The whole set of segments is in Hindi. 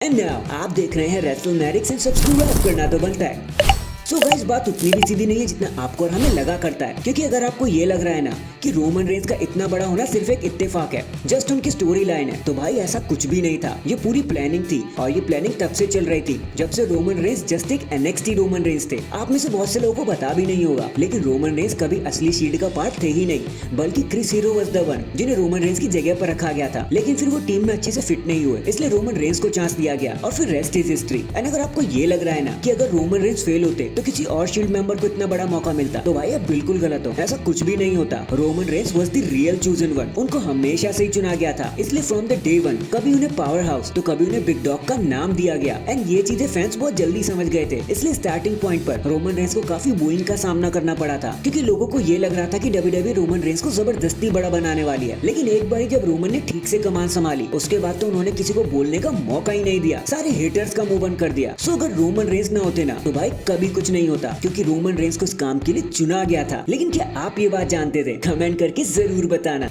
एंड नाउ आप देख रहे हैं रेसलमैनिक्स एंड सब्सक्राइब करना तो बनता है। सो गाइस बात उतनी भी सीधी नहीं है जितना आपको और हमें लगा करता है, क्योंकि अगर आपको ये लग रहा है ना कि रोमन रेंस का इतना बड़ा होना सिर्फ एक इत्तेफाक है, जस्ट उनकी स्टोरी लाइन है, तो भाई ऐसा कुछ भी नहीं था। ये पूरी प्लानिंग थी और ये प्लानिंग तब से चल रही थी जब से रोमन रेंस जस्ट एक NXT रोमन रेंस थे। आप में से बहुत से लोगों को पता भी नहीं होगा, लेकिन रोमन रेंस कभी असली शील्ड का पार्ट थे ही नहीं, बल्कि Chris Hero was the one जिन्हें रोमन रेंस की जगह पर रखा गया था। लेकिन फिर वो टीम में अच्छे से फिट नहीं हुए, इसलिए रोमन रेंस को चांस दिया गया और फिर रेस्ट इज हिस्ट्री। एंड अगर आपको ये लग रहा है ना कि अगर रोमन रेंस फेल होते तो किसी और शील्ड मेंबर को इतना बड़ा मौका मिलता, तो भाई आप बिल्कुल गलत हो। ऐसा कुछ भी नहीं होता। Roman Reigns was the real chosen one. उनको हमेशा से ही चुना गया था, इसलिए फ्रॉम द डे वन कभी उन्हें पावर हाउस तो कभी उन्हें बिग डॉग का नाम दिया गया। एंड ये चीजें फैंस बहुत जल्दी समझ गए थे, इसलिए स्टार्टिंग पॉइंट पर रोमन रेंस को काफी बूइंग का सामना करना पड़ा था, क्योंकि लोगों को ये लग रहा था कि WWE रोमन रेंस को जबरदस्ती बड़ा बनाने वाली है। लेकिन एक बार जब रोमन ने ठीक से कमान संभाली, उसके बाद तो उन्होंने किसी को बोलने का मौका ही नहीं दिया, सारे हेटर्स का मुंह बंद कर दिया। सो अगर रोमन रेंस ना होते ना तो भाई कभी कुछ नहीं होता, क्योंकि रोमन रेंस को इस काम के लिए चुना गया था। लेकिन क्या आप ये बात जानते थे? कमेंट करके जरूर बताना।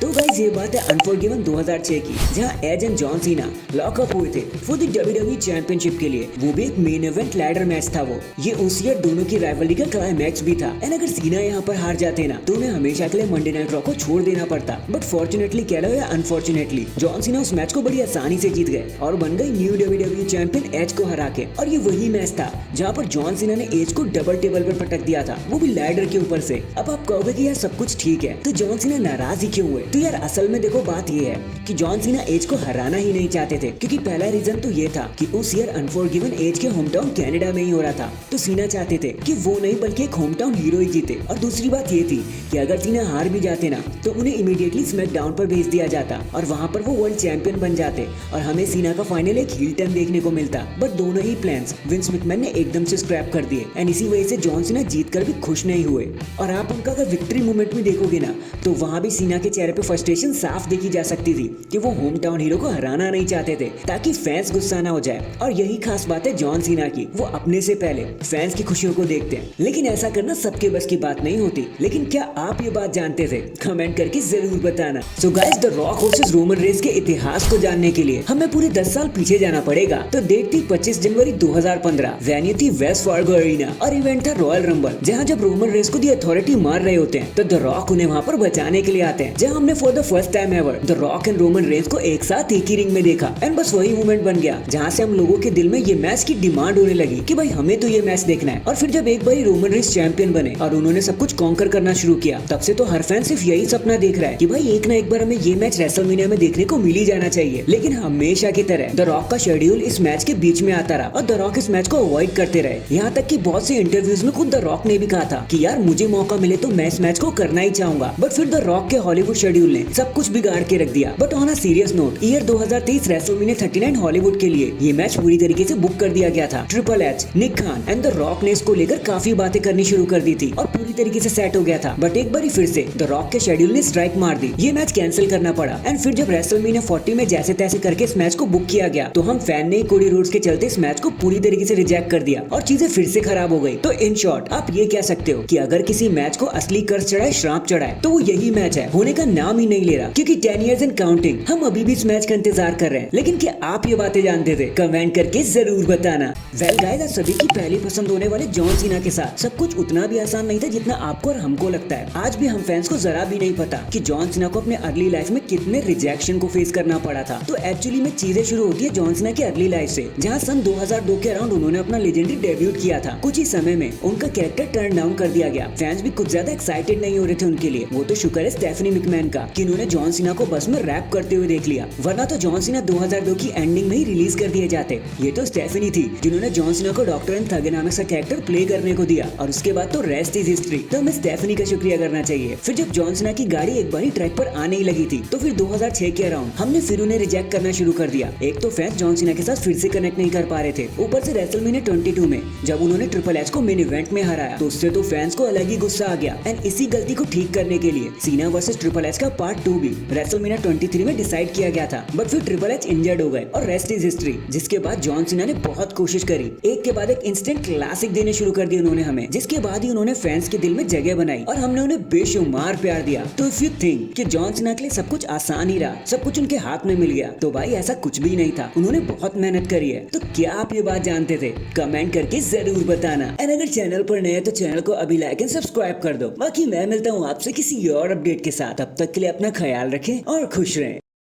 तो गाइस ये बात है अनफॉरगिवन 2006 की, जहां Edge and John Cena lockup हुए थे फॉर द WWE चैंपियनशिप के लिए। वो भी एक मेन इवेंट लैडर मैच था। वो ये उस ईयर दोनों की राइवलरी का क्लाइमैक्स भी था। एंड अगर सीना यहाँ पर हार जाते ना तो उन्हें हमेशा के लिए मंडे नाइट रॉ को छोड़ देना पड़ता। बट फॉर्चुनेटली कह लो या अनफॉर्चुनेटली, जॉन सीना उस मैच को बड़ी आसानी से जीत गए और बन गए न्यू WWE चैंपियन एज को हरा के। और ये वही मैच था जहाँ पर जॉन सीना ने एज को डबल टेबल पर पटक दिया था, वो भी लैडर के ऊपर से। अब आप कहोगे कि यार सब कुछ ठीक है, तो जॉन सीना नाराज ही क्यों हुए? तो यार असल में देखो बात ये है कि जॉन सीना एज को हराना ही नहीं चाहते थे, क्योंकि पहला रीजन तो ये था कि उस ईयर अनफॉरगिवन एज के होम टाउन कनाडा में ही हो रहा था, तो सीना चाहते थे कि वो नहीं बल्कि एक होम टाउन हीरो ही जीते। और दूसरी बात ये थी कि अगर सीना हार भी जाते ना तो उन्हें इमीडिएटली स्मैकडाउन पर भेज दिया जाता और वहां पर वो वर्ल्ड चैंपियन बन जाते और हमें सीना का फाइनल एक हील टर्न देखने को मिलता। बट दोनों ही प्लान्स विंस मैकमैन ने एकदम से स्क्रैप कर दिए एंड इसी वजह से जॉन सीना जीत कर भी खुश नहीं हुए। और आप उनका अगर विक्ट्री मूवमेंट भी देखोगे ना तो वहां भी सीना के चेहरे पे फ्रस्ट्रेशन साफ देखी जा सकती थी कि वो होम टाउन हीरो को हराना नहीं चाहते थे ताकि फैंस गुस्सा ना हो जाए। और यही खास बात है जॉन सीना की, वो अपने से पहले फैंस की खुशियों को देखते हैं। लेकिन ऐसा करना सबके बस की बात नहीं होती। लेकिन क्या आप ये बात जानते थे? कमेंट करके जरूर बताना। So guys the rock versus Roman Reigns के इतिहास को जानने के लिए हमें पूरे 10 साल पीछे जाना पड़ेगा। तो डेट थी 25 जनवरी 2015, वेन्यू थी वेस्ट फार्गो एरिना और इवेंट था रॉयल रंबल, जहाँ जब रोमन रेंस को दी अथॉरिटी मार रहे होते हैं तो द रॉक उन्हें वहाँ पर बचाने के लिए आते हैं, जहाँ हमने for the first time ever the rock and Roman Reigns को एक साथ एक ही रिंग में देखा। एंड बस वही मोमेंट बन गया जहाँ से हम लोगों के दिल में ये मैच की डिमांड होने लगी कि भाई हमें तो ये मैच देखना है। और फिर जब एक बार रोमन रेंस चैंपियन बने और उन्होंने सब कुछ कॉन्कर करना शुरू किया, तब से तो हर फैन सिर्फ यही सपना देख रहा है कि भाई एक ना एक बार हमें ये मैच रेसलमेनिया में देखने को मिल ही जाना चाहिए। लेकिन हमेशा की तरह द रॉक का शेड्यूल इस मैच के बीच में आता रहा और द रॉक इस मैच को अवॉइड करते रहे। यहाँ तक कि बहुत से इंटरव्यूज में खुद द रॉक ने भी कहा था कि यार मुझे मौका मिले तो मैं इस मैच को करना ही चाहूंगा। बट फिर द रॉक के हॉलीवुड शेड्यूल ने सब कुछ बिगाड़ के रख दिया। But on a serious note, year 2023 WrestleMania 39 Hollywood के लिए ये मैच पूरी तरीके से बुक कर दिया गया था। Triple H, Nick Khan and the Rock ने इसको लेकर काफी बातें करनी शुरू कर दी थी और पूरी तरीके से सेट हो गया था। बट एक बार फिर से द रॉक के शेड्यूल ने स्ट्राइक मार दी, ये मैच कैंसिल करना पड़ा। एंड फिर जब रेसलमेनिया 40 में जैसे तैसे करके इस मैच को बुक किया गया तो हम फैन ने कोडी रोड्स के चलते इस मैच को पूरी तरीके से रिजेक्ट कर दिया और चीजें फिर से खराब हो गई। तो इन शॉर्ट आप ये कह सकते हो कि अगर किसी मैच को असली कर्ज चढ़ाए, श्राप चढ़ाए, तो वो यही मैच है, होने का नाम ही नहीं ले रहा, क्योंकि 10 years एंड काउंटिंग हम अभी भी इस मैच का इंतजार कर रहे हैं। लेकिन क्या आप ये बातें जानते थे? कमेंट करके जरूर बताना। वेल गाइस, आज सभी की पहली पसंद होने वाले जॉन सीना के साथ सब कुछ उतना भी आसान नहीं था जितना आपको और हमको लगता है। आज भी हम फैंस को जरा भी नहीं पता कि जॉन सीना को अपने अर्ली लाइफ में कितने रिजेक्शन को फेस करना पड़ा था। तो एक्चुअली में चीजें शुरू होती है जॉन सीना की अर्ली लाइफ से, जहाँ सन 2002 के अराउंड उन्होंने अपना लेजेंडरी डेब्यूट किया था। कुछ ही समय में उनका कैरेक्टर टर्न डाउन कर दिया गया। फैंस भी कुछ ज्यादा एक्साइटेड नहीं हो रहे थे उनके लिए। वो तो शुक्र है स्टेफनी मैकमैन का कि उन्होंने जॉन सीना को बस में रैप करते हुए देख लिया, वरना तो जॉन सीना 2002 की एंडिंग में ही रिलीज कर दिए जाते। ये तो स्टेफनी थी जिन्होंने जॉन सीना को डॉक्टर एंड थग नामक सा कैरेक्टर प्ले करने को दिया और उसके बाद तो रेस्ट इज हिस्ट्री। तो हमें स्टेफनी का शुक्रिया करना चाहिए। फिर जब जॉन सीना की गाड़ी एक बार ही ट्रैक पर आने ही लगी थी तो फिर 2006 के अराउंड हमने फिर उन्हें रिजेक्ट करना शुरू कर दिया। एक तो फैंस जॉन सीना के साथ फिर से कनेक्ट नहीं कर पा रहे थे, ऊपर से रेसलमेनिया 22 में जब उन्होंने ट्रिपल एच को मेन इवेंट में हराया तो उससे तो फैंस को अलग ही गुस्सा आ गया। एंड इसी गलती को ठीक करने के लिए सीना वर्सेस ट्रिपल एच का का पार्ट 2 भी रेसलमेनिया 23 में डिसाइड किया गया था, बट फिर ट्रिपल एच इंजर्ड हो गए और रेस्ट इज हिस्ट्री। जिसके बाद जॉन सीना ने बहुत कोशिश करी, एक के बाद एक इंस्टेंट क्लासिक देने शुरू कर दिए उन्होंने हमें, जिसके बाद ही उन्होंने फैंस के दिल में जगह बनाई और हमने उन्हें बेशुमार प्यार दिया। तो इफ यू थिंक कि जॉन सीना के लिए सब कुछ आसान ही रहा, सब कुछ उनके हाथ में मिल गया, तो भाई ऐसा कुछ भी नहीं था। उन्होंने बहुत मेहनत करी है। तो क्या आप ये बात जानते थे? कमेंट करके जरूर बताना। एंड अगर चैनल पर नए हैं तो चैनल को अभी लाइक एंड सब्सक्राइब कर दो। बाकी मैं मिलता हूँ आपसे किसी और अपडेट के साथ। तब तक के लिए अपना ख्याल रखें और खुश रहें।